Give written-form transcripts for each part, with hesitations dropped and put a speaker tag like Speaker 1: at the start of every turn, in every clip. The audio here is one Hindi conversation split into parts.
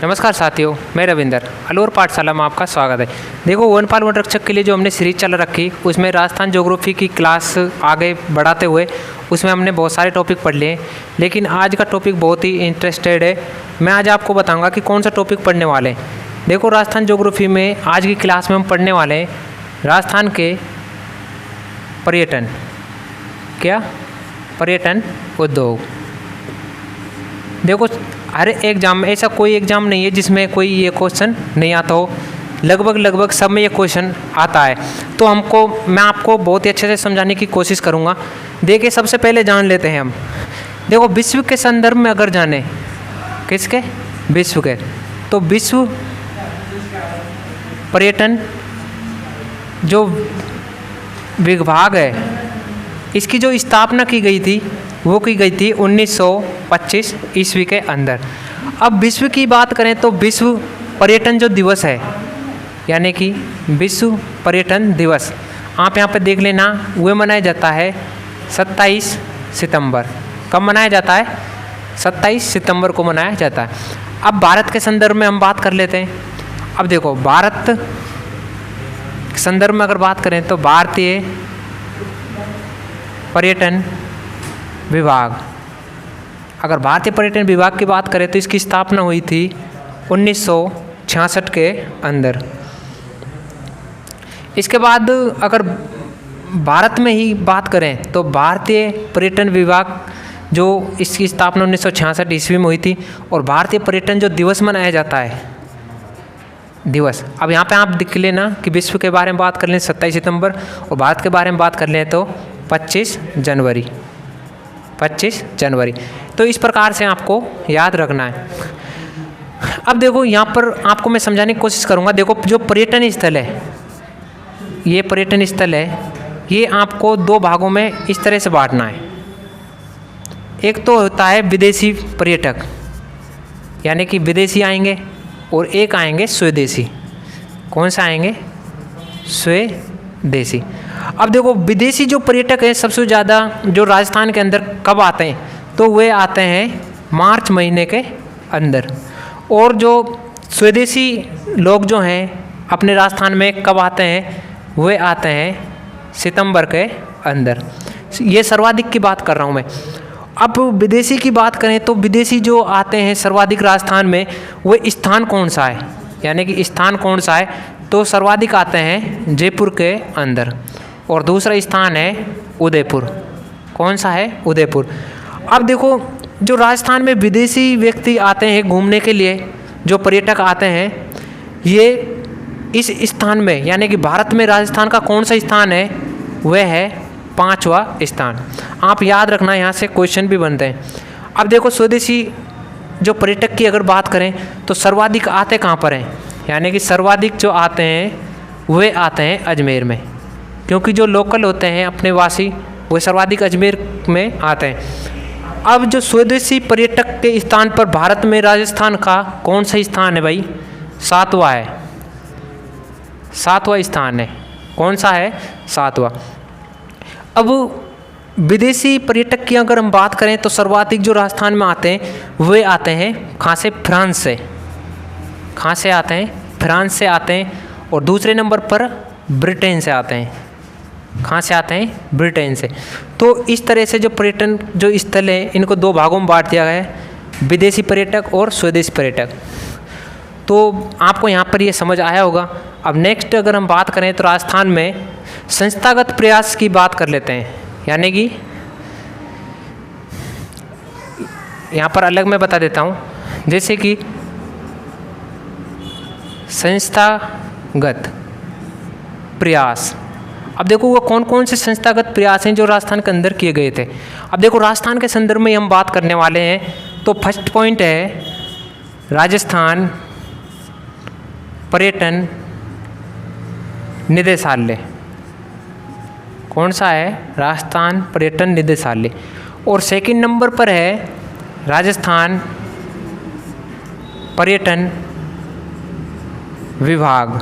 Speaker 1: नमस्कार साथियों, मैं रविंदर अलवर पाठशाला में आपका स्वागत है। देखो, वनपाल वन रक्षक के लिए जो हमने सीरीज चल रखी, उसमें राजस्थान ज्योग्राफी की क्लास आगे बढ़ाते हुए उसमें हमने बहुत सारे टॉपिक पढ़ लिए, लेकिन आज का टॉपिक बहुत ही इंटरेस्टेड है। मैं आज आपको बताऊंगा कि कौन सा टॉपिक पढ़ने वाले हैं। देखो, राजस्थान ज्योग्राफी में आज की क्लास में हम पढ़ने वाले हैं राजस्थान के पर्यटन, क्या पर्यटन उद्योग। देखो, हर एग्जाम में ऐसा कोई एग्ज़ाम नहीं है जिसमें कोई ये क्वेश्चन नहीं आता हो। लगभग सब में ये क्वेश्चन आता है। तो मैं आपको बहुत ही अच्छे से समझाने की कोशिश करूँगा। देखिए, सबसे पहले जान लेते हैं हम। देखो, विश्व के संदर्भ में अगर जाने, किसके? विश्व के। तो विश्व पर्यटन जो विभाग है, इसकी जो स्थापना की गई थी वो की गई थी 1925 ईस्वी के अंदर। अब विश्व की बात करें तो विश्व पर्यटन जो दिवस है, यानी कि विश्व पर्यटन दिवस, आप यहाँ पे देख लेना, वह मनाया जाता है 27 सितंबर। कब मनाया जाता है? 27 सितंबर को मनाया जाता है। अब भारत के संदर्भ में हम बात कर लेते हैं। अब देखो, भारत के संदर्भ में अगर बात करें तो भारतीय पर्यटन विभाग, अगर भारतीय पर्यटन विभाग की बात करें तो इसकी स्थापना हुई थी 1966 के अंदर। इसके बाद अगर भारत में ही बात करें तो भारतीय पर्यटन विभाग जो इसकी स्थापना 1966 ईस्वी में हुई थी, और भारतीय पर्यटन जो दिवस मनाया जाता है दिवस, अब यहाँ पे आप देख लेना कि विश्व के बारे में बात कर लें 27 सितंबर, और भारत के बारे में बात कर लें तो 25 जनवरी। तो इस प्रकार से आपको याद रखना है। अब देखो, यहाँ पर आपको मैं समझाने की कोशिश करूँगा। देखो, जो पर्यटन स्थल है, ये पर्यटन स्थल है, ये आपको दो भागों में इस तरह से बांटना है। एक तो होता है विदेशी पर्यटक, यानी कि विदेशी आएंगे, और एक आएंगे स्वदेशी। कौन सा आएंगे? स्वदेशी। अब देखो, विदेशी जो पर्यटक हैं सबसे ज़्यादा जो राजस्थान के अंदर कब आते हैं, तो वे आते हैं मार्च महीने के अंदर। और जो स्वदेशी लोग जो हैं अपने राजस्थान में कब आते हैं, वे आते हैं सितंबर के अंदर। ये सर्वाधिक की बात कर रहा हूँ मैं। अब विदेशी की बात करें तो विदेशी जो आते हैं सर्वाधिक राजस्थान में, वो स्थान कौन सा है, यानी कि स्थान कौन सा है, तो सर्वाधिक आते हैं जयपुर के अंदर, और दूसरा स्थान है उदयपुर। कौन सा है? उदयपुर। अब देखो, जो राजस्थान में विदेशी व्यक्ति आते हैं घूमने के लिए, जो पर्यटक आते हैं, ये इस स्थान में, यानी कि भारत में राजस्थान का कौन सा स्थान है, वह है 5वां स्थान। आप याद रखना, यहाँ से क्वेश्चन भी बनते हैं। अब देखो, स्वदेशी जो पर्यटक की अगर बात करें तो सर्वाधिक आते कहाँ पर हैं, यानी कि सर्वाधिक जो आते हैं वे आते हैं अजमेर में, क्योंकि जो लोकल होते हैं अपने वासी, वे सर्वाधिक अजमेर में आते हैं। अब जो स्वदेशी पर्यटक के स्थान पर भारत में राजस्थान का कौन सा स्थान है भाई? 7वां है। 7वां स्थान है। कौन सा है? 7वां। अब विदेशी पर्यटक की अगर हम बात करें तो सर्वाधिक जो राजस्थान में आते हैं वे आते हैं कहाँ से? फ्रांस से। कहाँ से आते हैं? फ्रांस से आते हैं। और दूसरे नंबर पर ब्रिटेन से आते हैं। कहाँ से आते हैं? ब्रिटेन से। तो इस तरह से जो पर्यटन जो स्थल है, इनको दो भागों में बांट दिया गया है, विदेशी पर्यटक और स्वदेशी पर्यटक। तो आपको यहाँ पर ये समझ आया होगा। अब नेक्स्ट अगर हम बात करें तो राजस्थान में संस्थागत प्रयास की बात कर लेते हैं, यानी कि यहाँ पर अलग मैं बता देता हूँ, जैसे कि संस्थागत प्रयास। अब देखो, वो कौन कौन से संस्थागत प्रयास हैं जो राजस्थान के अंदर किए गए थे। अब देखो, राजस्थान के संदर्भ में हम बात करने वाले हैं, तो फर्स्ट पॉइंट है राजस्थान पर्यटन निदेशालय। कौन सा है? राजस्थान पर्यटन निदेशालय। और सेकंड नंबर पर है राजस्थान पर्यटन विभाग।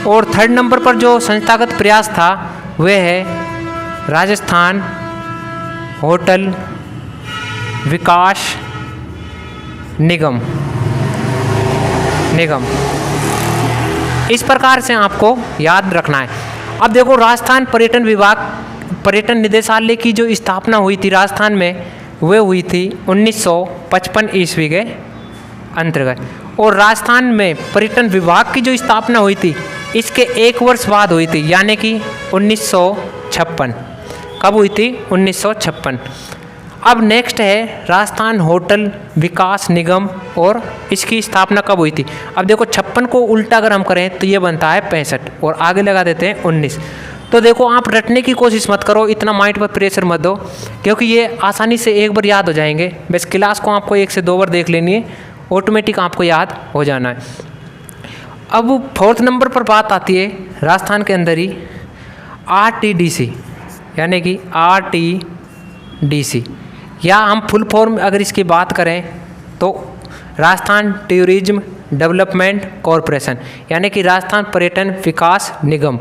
Speaker 1: और थर्ड नंबर पर जो संस्थागत प्रयास था वह है राजस्थान होटल विकास निगम। इस प्रकार से आपको याद रखना है। अब देखो राजस्थान पर्यटन विभाग, पर्यटन निदेशालय की जो स्थापना हुई थी राजस्थान में, वह हुई थी 1955 ईस्वी के अंतर्गत। और राजस्थान में पर्यटन विभाग की जो स्थापना हुई थी इसके 1 वर्ष बाद हुई थी, यानी कि 1956। कब हुई थी? 1956। अब नेक्स्ट है राजस्थान होटल विकास निगम, और इसकी स्थापना कब हुई थी? अब देखो 56 को उल्टा अगर हम करें तो ये बनता है 65, और आगे लगा देते हैं 19। तो देखो आप रटने की कोशिश मत करो, इतना माइंड पर प्रेशर मत दो, क्योंकि ये आसानी से एक बार याद हो जाएंगे। बस क्लास को आपको 1 से 2 बार देख लेनी है, ऑटोमेटिक आपको याद हो जाना है। अब 4th नंबर पर बात आती है राजस्थान के अंदर ही RTDC, यानी कि RTDC, या हम फुल फॉर्म अगर इसकी बात करें तो राजस्थान टूरिज्म डेवलपमेंट कॉरपोरेशन, यानी कि राजस्थान पर्यटन विकास निगम।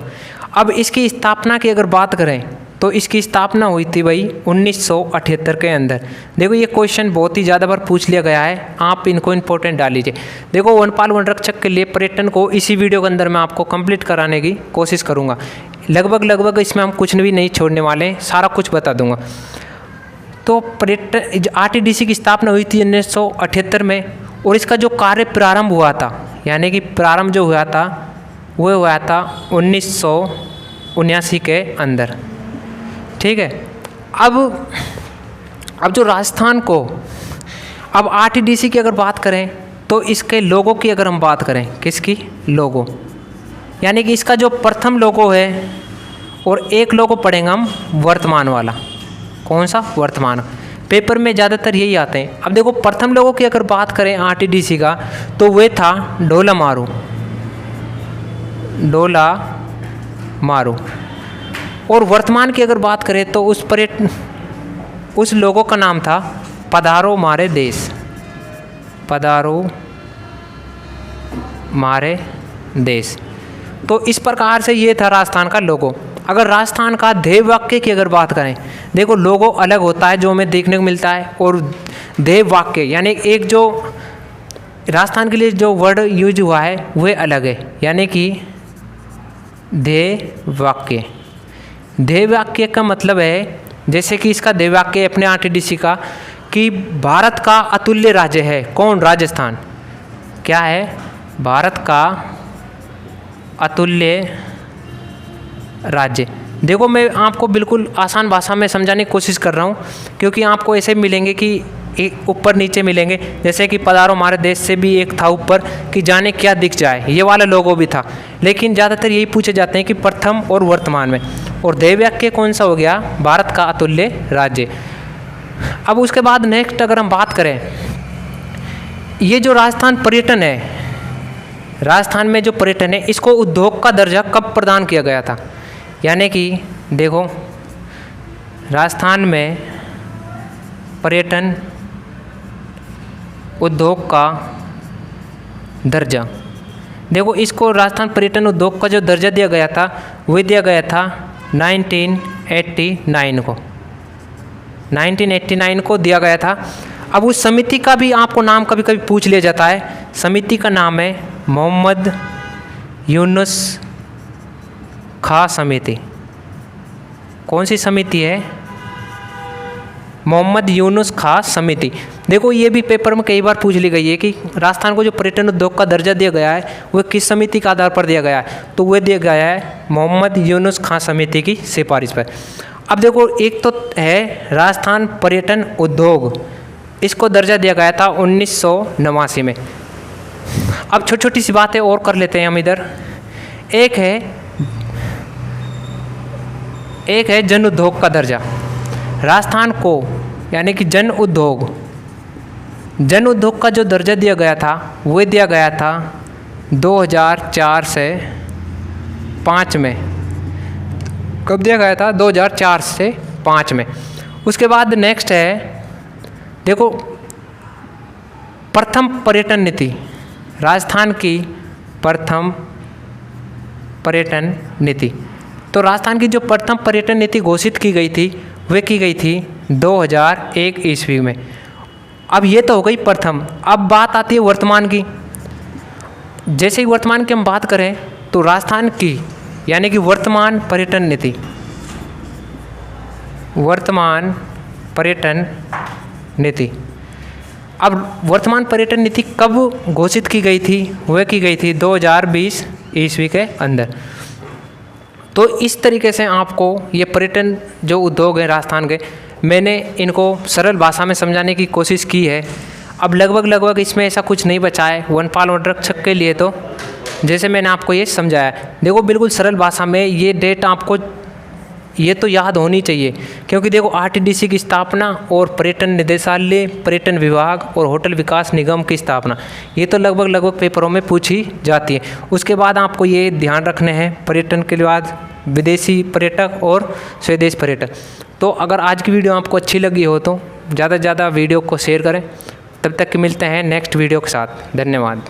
Speaker 1: अब इसकी स्थापना की अगर बात करें तो इसकी स्थापना हुई थी भाई 1978 के अंदर। देखो ये क्वेश्चन बहुत ही ज़्यादा बार पूछ लिया गया है, आप इनको इंपॉर्टेंट डाल लीजिए। देखो वनपाल वन रक्षक के लिए पर्यटन को इसी वीडियो के अंदर मैं आपको कंप्लीट कराने की कोशिश करूँगा। लगभग इसमें हम कुछ भी नहीं छोड़ने वाले हैं, सारा कुछ बता दूंगा। तो पर्यटन RTDC की स्थापना हुई थी 1978 में, और इसका जो कार्य प्रारंभ हुआ था, यानी कि प्रारंभ जो हुआ था वो हुआ था 1979 के अंदर। ठीक है। अब जो राजस्थान को, अब RTDC की अगर बात करें तो इसके लोगो की अगर हम बात करें, किसकी? लोगो, यानी कि इसका जो प्रथम लोगो है, और एक लोगो पढ़ेंगे हम वर्तमान वाला। कौन सा? वर्तमान। पेपर में ज़्यादातर यही आते हैं। अब देखो प्रथम लोगों की अगर बात करें RTDC का, तो वह था ढोला मारू। और वर्तमान की अगर बात करें तो उस लोगों का नाम था पधारो मारे देश। तो इस प्रकार से ये था राजस्थान का लोगो। अगर राजस्थान का ध्येय वाक्य की अगर बात करें, देखो लोगो अलग होता है जो हमें देखने को मिलता है, और ध्येय वाक्य यानी एक जो राजस्थान के लिए जो वर्ड यूज हुआ है वह अलग है, यानी कि ध्येय वाक्य का मतलब है, जैसे कि इसका ध्येय वाक्य अपने RTDC का कि भारत का अतुल्य राज्य है। कौन? राजस्थान। क्या है? भारत का अतुल्य राज्य। देखो मैं आपको बिल्कुल आसान भाषा में समझाने की कोशिश कर रहा हूँ, क्योंकि आपको ऐसे मिलेंगे कि ऊपर नीचे मिलेंगे, जैसे कि पधारो हमारे देश से भी एक था ऊपर कि जाने क्या दिख जाए, ये वाला लोगो भी था। लेकिन ज़्यादातर यही पूछे जाते हैं कि प्रथम और वर्तमान में। और ध्येय वाक्य कौन सा हो गया? भारत का अतुल्य राज्य। अब उसके बाद नेक्स्ट अगर हम बात करें, ये जो राजस्थान पर्यटन है, राजस्थान में जो पर्यटन है, इसको उद्योग का दर्जा कब प्रदान किया गया था? यानी कि देखो राजस्थान में पर्यटन उद्योग का दर्जा, देखो इसको राजस्थान पर्यटन उद्योग का जो दर्जा दिया गया था वह दिया गया था 1989 को दिया गया था। अब उस समिति का भी आपको नाम कभी कभी पूछ लिया जाता है। समिति का नाम है मोहम्मद यूनुस खां समिति। कौन सी समिति है? मोहम्मद यूनुस खां समिति। देखो ये भी पेपर में कई बार पूछ ली गई है कि राजस्थान को जो पर्यटन उद्योग का दर्जा दिया गया है वह किस समिति के आधार पर दिया गया है, तो वह दिया गया है मोहम्मद यूनुस खां समिति की सिफारिश पर। अब देखो एक तो है राजस्थान पर्यटन उद्योग, इसको दर्जा दिया गया था 1989 में। अब छोटी छोटी सी बातें और कर लेते हैं हम इधर। एक है जन उद्योग का दर्जा। राजस्थान को यानी कि जन उद्योग का जो दर्जा दिया गया था वह दिया गया था 2004 से 5 में। कब दिया गया था? 2004 से 5 में। उसके बाद नेक्स्ट है, देखो प्रथम पर्यटन नीति, राजस्थान की प्रथम पर्यटन नीति। तो राजस्थान की जो प्रथम पर्यटन नीति घोषित की गई थी वह की गई थी 2001 ईस्वी में। अब ये तो हो गई प्रथम। अब बात आती है वर्तमान की। जैसे ही वर्तमान की हम बात करें तो राजस्थान की यानी कि वर्तमान पर्यटन नीति, वर्तमान पर्यटन नीति। अब वर्तमान पर्यटन नीति कब घोषित की गई थी? वह की गई थी 2020 ईस्वी के अंदर। तो इस तरीके से आपको ये पर्यटन जो उद्योग है राजस्थान के, मैंने इनको सरल भाषा में समझाने की कोशिश की है। अब लगभग इसमें ऐसा कुछ नहीं बचा है वनपाल और रक्षक के लिए। तो जैसे मैंने आपको ये समझाया, देखो बिल्कुल सरल भाषा में ये डेट आपको ये तो याद होनी चाहिए, क्योंकि देखो आरटीडीसी की स्थापना और पर्यटन निदेशालय, पर्यटन विभाग और होटल विकास निगम की स्थापना, ये तो लगभग पेपरों में पूछी जाती है। उसके बाद आपको ये ध्यान रखने हैं पर्यटन के बाद विदेशी पर्यटक और स्वदेश पर्यटक। तो अगर आज की वीडियो आपको अच्छी लगी हो तो ज़्यादा से ज़्यादा वीडियो को शेयर करें। तब तक मिलते हैं नेक्स्ट वीडियो के साथ। धन्यवाद।